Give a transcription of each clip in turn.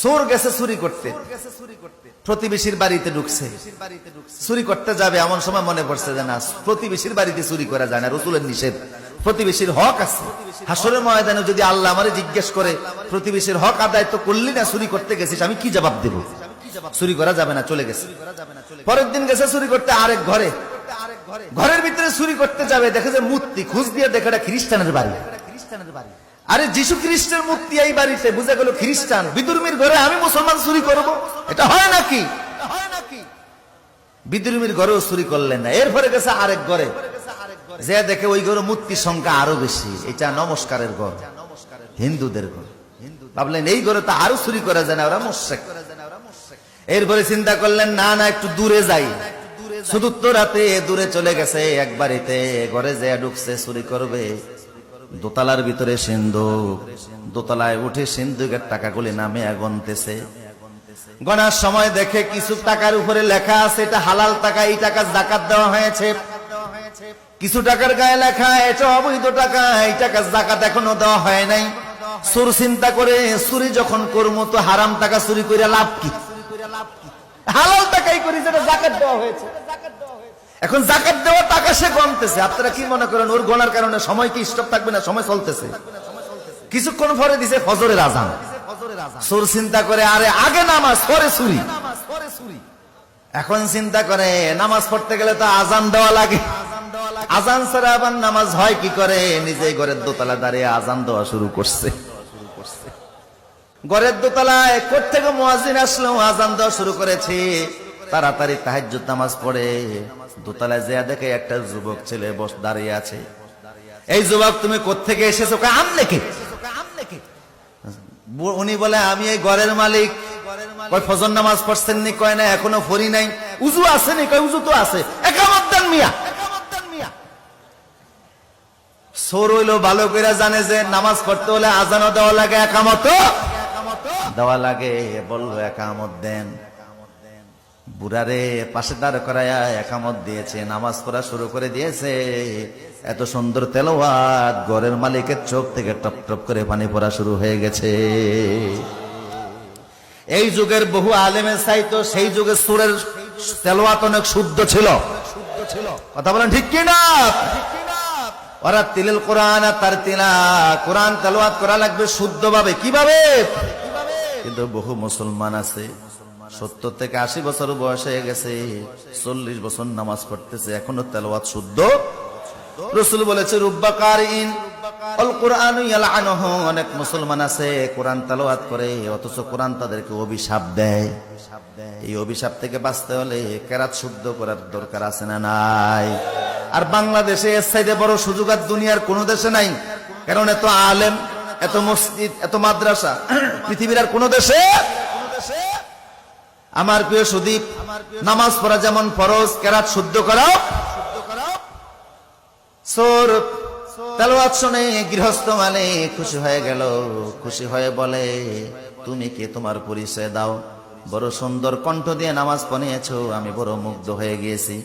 চোর গেছে চুরি করতে, প্রতিবেশীর বাড়িতে ঢুকছে, চুরি করতে যাবে, এমন সময় মনে পড়ছে যে না, প্রতিবেশীর বাড়িতে চুরি করা যায় না, রাসূলের নিষেধ, প্রতিবেশীর হক আছে। হাসরের ময়দানে যদি আল্লাহ আমারে জিজ্ঞেস করে প্রতিবেশীর হক আদায় তো করলি না, চুরি করতে গেছিস, আমি কি জবাব দেব? চুরি করা যাবে না, চলে গেছে। পরের দিন গেছে চুরি করতে আরেক ঘরে, ঘরের ভিতরে চুরি করতে যাবে, দেখে যে মূর্তি, খোঁজ দিয়ে দেখে এটা খ্রিস্টানের বাড়ি। আরে যিশু খ্রিস্টের মূর্তি এই বাড়িতে, বুঝে গেল খ্রিস্টান। বিদুর্মীর ঘরে আমি মুসলমান চুরি করব, এটা হয় নাকি? বিদুর্মীর ঘরেও চুরি করলেন না। এরপরে গেছে আরেক ঘরে, যে দেখে ওই ঘরে মূর্তির সংখ্যা আরো বেশি, এটা নমস্কারের ঘর, হিন্দুদের ঘর। ভাবলেন এই ঘরে তো আরো চুরি করা যায় না, ওরা মুশরিক। এরপরে চিন্তা করলেন না না, একটু দূরে যাই। চতুর্থ রাতে দূরে চলে গেছে এক বাড়িতে, ঘরে যে ঢুকছে চুরি করবে। দোতলার ভিতরে সিন্ধুক, দোতলায় উঠে সিন্ধুকের টাকাগুলি নামে গণতেছে। গণার সময় দেখে কিছু টাকার উপরে লেখা আছে এটা হালাল টাকা, এই টাকা যাকাত দেওয়া হয়েছে। কিছু টাকার গায়ে লেখা এটা অবৈধ টাকা, এই টাকা যাকাত এখনো দেওয়া হয় নাই। চোর চিন্তা করে চুরি যখন করবো তো হারাম টাকা চুরি করে লাভ কি? হালাল টাকাই করি যেটা যাকাত দেওয়া হয়েছে। এখন যাকাত দেওয়া টাকা সে গণতেছে। আপনারা কি মনে করেন ওর গণার কারণে সময় কি স্টপ থাকবে না? সময় চলতেছে। কিছুক্ষণ পরে দিছে ফজরের আজান। চোর চিন্তা করে আরে আগে নামাজ পরে চুরি। এখন চিন্তা করে নামাজ পড়তে গেলে তো আজান দেওয়া লাগে, আজান ছাড়া আবার নামাজ হয় কি করে? নিজে ঘরের দোতলা দাঁড়িয়ে আজান দেওয়া শুরু করছে। ঘরের দোতলায় কোত্থেকে মুয়াজ্জিন আসলো, আজান দেওয়া শুরু করেছে। তাড়াতাড়ি তাহাজ্জুদ নামাজ পড়ে দোতলায় যেয়ে দেখে একটা যুবক ছেলে দাঁড়িয়ে আছে। এই যুবক তুমি কোত্থেকে এসেছো? আমনে কে? উনি বলে আমি এই ঘরের মালিক। কয় ফজর নামাজ পড়ছেন নি? কয় না এখনো পড়ি নাই। উযু আছে নি? কয় উযু তো আছে। একামত দেন মিয়া। চোর হইলো ভালো করে জানে যে নামাজ পড়তে হলে আজানও দেওয়া লাগে, একামতও দেওয়া লাগে। বললো একামত দেন। বুড়ারে পাশে দাঁড় করায়া একামত দিয়েছে, নামাজ পড়া শুরু করে দিয়েছে। এত সুন্দর তেলাওয়াত, ঘরের মালিকের চোখ থেকে টপ টপ করে পানি পড়া শুরু হয়ে গেছে। এই যুগের বহু আলেমের চাইতো সেই যুগের সুরের তেলাওয়াত অনেক শুদ্ধ ছিল। কথা বলেন ঠিক কি না? ওরা তিলেল কোরআন তার তিলা, কোরআন তেলাওয়াত করা লাগবে শুদ্ধভাবে। কিভাবে? কিন্তু বহু মুসলমান আছে 70 থেকে 80 বছর বয়স হয়ে গেছে, 40 বছর নামাজ পড়তেছে, এখনো তেলাওয়াত শুদ্ধ। রাসূল বলেছে রুব্বা কারিন আল কুরআন ইয়ালআনুহু, অনেক মুসলমান আছে কোরআন তেলাওয়াত করে অথচ কোরআন তাদেরকে অভিশাপ দেয়। এই অভিশাপ থেকে বাঁচতে হলে কেরাত শুদ্ধ করার দরকার আছে না নাই? আর বাংলাদেশে এর চাইতে বড় সুযোগ আর দুনিয়ার কোন দেশে নাই। কারণ এত আলেম, এত মসজিদ, এত মাদ্রাসা পৃথিবীর আর কোন দেশে। আমার প্রিয় সুদীপ, নামাজ পড়া যেমন ফরজ, কেরাত শুদ্ধ করাও। চোর তেলাওয়াত শুনে গৃহস্থ মানে খুশি হয়ে গেল, খুশি হয়ে বলে তুমি কে? তোমার পরিচয় দাও। বড় সুন্দর কণ্ঠ দিয়ে নামাজ পড়িয়েছো, আমি বড় মুগ্ধ হয়ে গিয়েছি।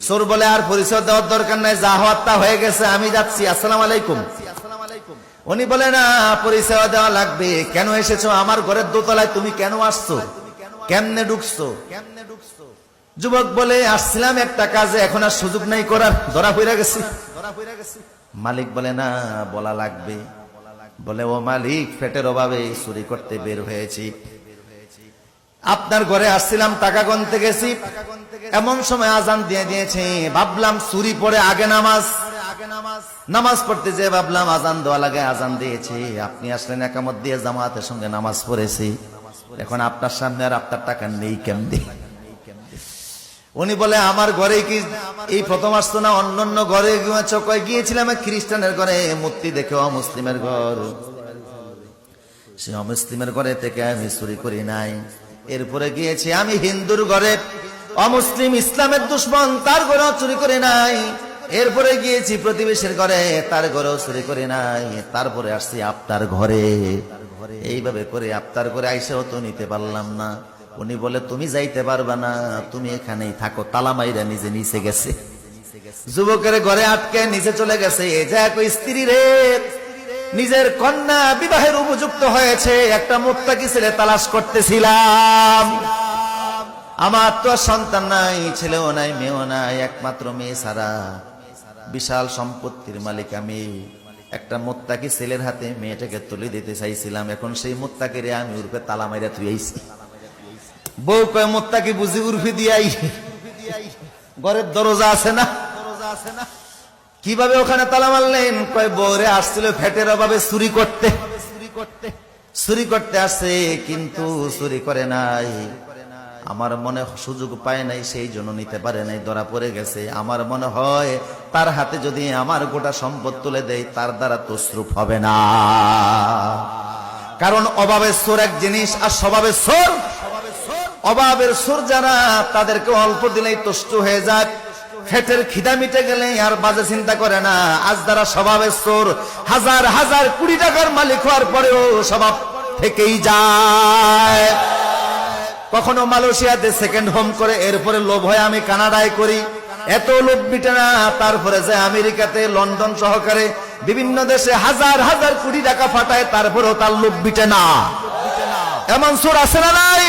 চোর বলে আর পরিচয় দেওয়ার দরকার নাই, যা হওয়ার তা হয়ে গেছে, আমি যাচ্ছি, আসসালামু আলাইকুম। উনি বলে না, পরিচয় দেওয়া লাগবে। কেন এসেছো আমার ঘরের দোতলায়? তুমি কেন আসছো? কেমনে ঢুকছো? যুবক বলে আসছিলাম একটা কাজে, এখন আর সুযোগ নাই করার, ধরা পড়ে গেছি। মালিক বলে না, বলা লাগবে। বলে ও মালিক, পেটের অভাবে চুরি করতে বের হয়েছি, আপনার ঘরে আসছিলাম, টাকা গুনতে গেছি, এমন সময় আজান দিয়ে দিয়েছে। ভাবলাম চুরি পড়ে আগে নামাজ, নামাজ পড়তে যে ভাবলাম আজান দেওয়া লাগে, আজান দিয়েছে। আপনি আসলেন, একামত দিয়ে জামাতের সঙ্গে নামাজ পড়েছি। এখন আপনার সামনে আর আপনার টাকা নেই কেমনে? উনি বলে আমার ঘরে কি এই প্রথম আসতো না? অন্যান্য ঘরে গিয়েছিলাম, খ্রিস্টানের ঘরে মূর্তি দেখে অমুসলিমের ঘর, সে অমুসলিমের ঘরে থেকে আমি চুরি করি নাই। এরপরে গিয়েছি আমি হিন্দুর ঘরে, অমুসলিম ইসলামের দুশ্মন, তার ঘরেও চুরি করি নাই। এরপরে গিয়েছি প্রতিবেশীর ঘরে, তার ঘরেও চুরি করি নাই। তারপরে আসছি আপনার ঘরে। এইভাবে করে আপনার ঘরে আইসাও তো নিতে পারলাম না। উনি বলে তুমি যাইতে পারবা না, তুমি এখানেই থাকো। তালা মাইরা নিজে নিচে গেছে, যুবকের ঘরে আটকে নিচে চলে গেছে। স্ত্রী রে নিজের কন্যা বিবাহের উপযুক্ত হয়েছে, একটা মুত্তাকি ছেলে তালাশ করতেছিলাম। আমার তো আর সন্তান নাই, ছেলেও নাই, মেয়েও নাই, একমাত্র মেয়ে ছাড়া। বিশাল সম্পত্তির মালিক আমি। একটা মুত্তাকি ছেলের হাতে মেয়েটাকে তুলে দিতে চাইছিলাম। এখন সেই মুত্তাকিরে আমি উর্ফে তালা মাইরা থুইছি। বউ কয় মুত্তাকি বুঝি উর্ফি দিয়াই, ঘরের দরজা আছে না? কিভাবে ওখানে তালা মারলেন? কয় বউরে আসছিল ফ্যাটের অভাবে চুরি করতে। চুরি করতে আসছে, কিন্তু চুরি করে নাই। আমার মনে সুযোগ পায় নাই, সেই জন্য নিতে পারে নাই, ধরা পড়ে গেছে। আমার মনে হয় তার হাতে যদি আমার গোটা সম্পদ তুলে দেয়, তার দ্বারা তসরুপ হবে না। কারণ অভাবের সোর এক জিনিস, আর স্বভাবের সোর। অভাবের সোর যারা, তাদেরকে অল্প দিলেই তুষ্ট হয়ে যায়। ফেটের খিদা মিটে গেলে আর বাজে চিন্তা করে না। আজ যারা স্বভাবের সোর, হাজার হাজার কোটি টাকার মালিক হওয়ার পরেও স্বভাব থেকেই যায়। কখনো মালয়েশিয়াতে সেকেন্ড হোম করে, এরপরে লোভ হয় আমি কানাডায় করি। এত লোভ মিটে না, তারপরে যে আমেরিকাতে, লন্ডন সহকারে বিভিন্ন দেশে হাজার হাজার কোটি টাকা ফাটায়, তারপরেও তার লোভ মিটে না। এমন চোর আছে না নাই?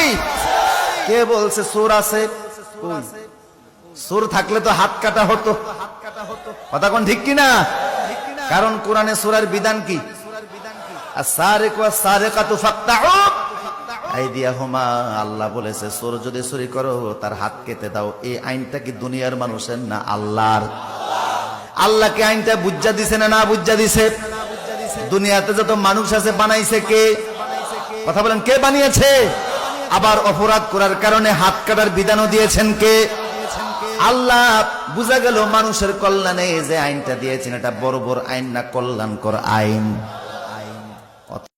কে বলছে চোর আছে? চোর থাকলে তো হাত কাটা হতো। কথা কোন ঠিক কিনা? কারণ কোরআনে চোরের বিধান কি? আস-সারিকু ওয়াস-সারিকাতু ফাকতাউ আইদিয়াহুমা। আল্লাহ বলেছে চোর যদি চুরি করো তার হাত কেটে দাও। এই আইনটা কি দুনিয়ার মানুষের না আল্লাহর? আল্লাহকে আইনটা বুঝা দিছে না? না বুঝা দিছে। দুনিয়াতে যত মানুষ আছে বানাইছে কে? কথা বলেন, কে বানিয়েছে? আবার অপরাধ করার কারণে হাত কাটার বিধানও দিয়েছেন কে? আল্লাহ। বুঝা গেল মানুষের কল্যাণে যে আইনটা দিয়েছেন, এটা বড় বড় আইন না, কল্যাণকর আইন।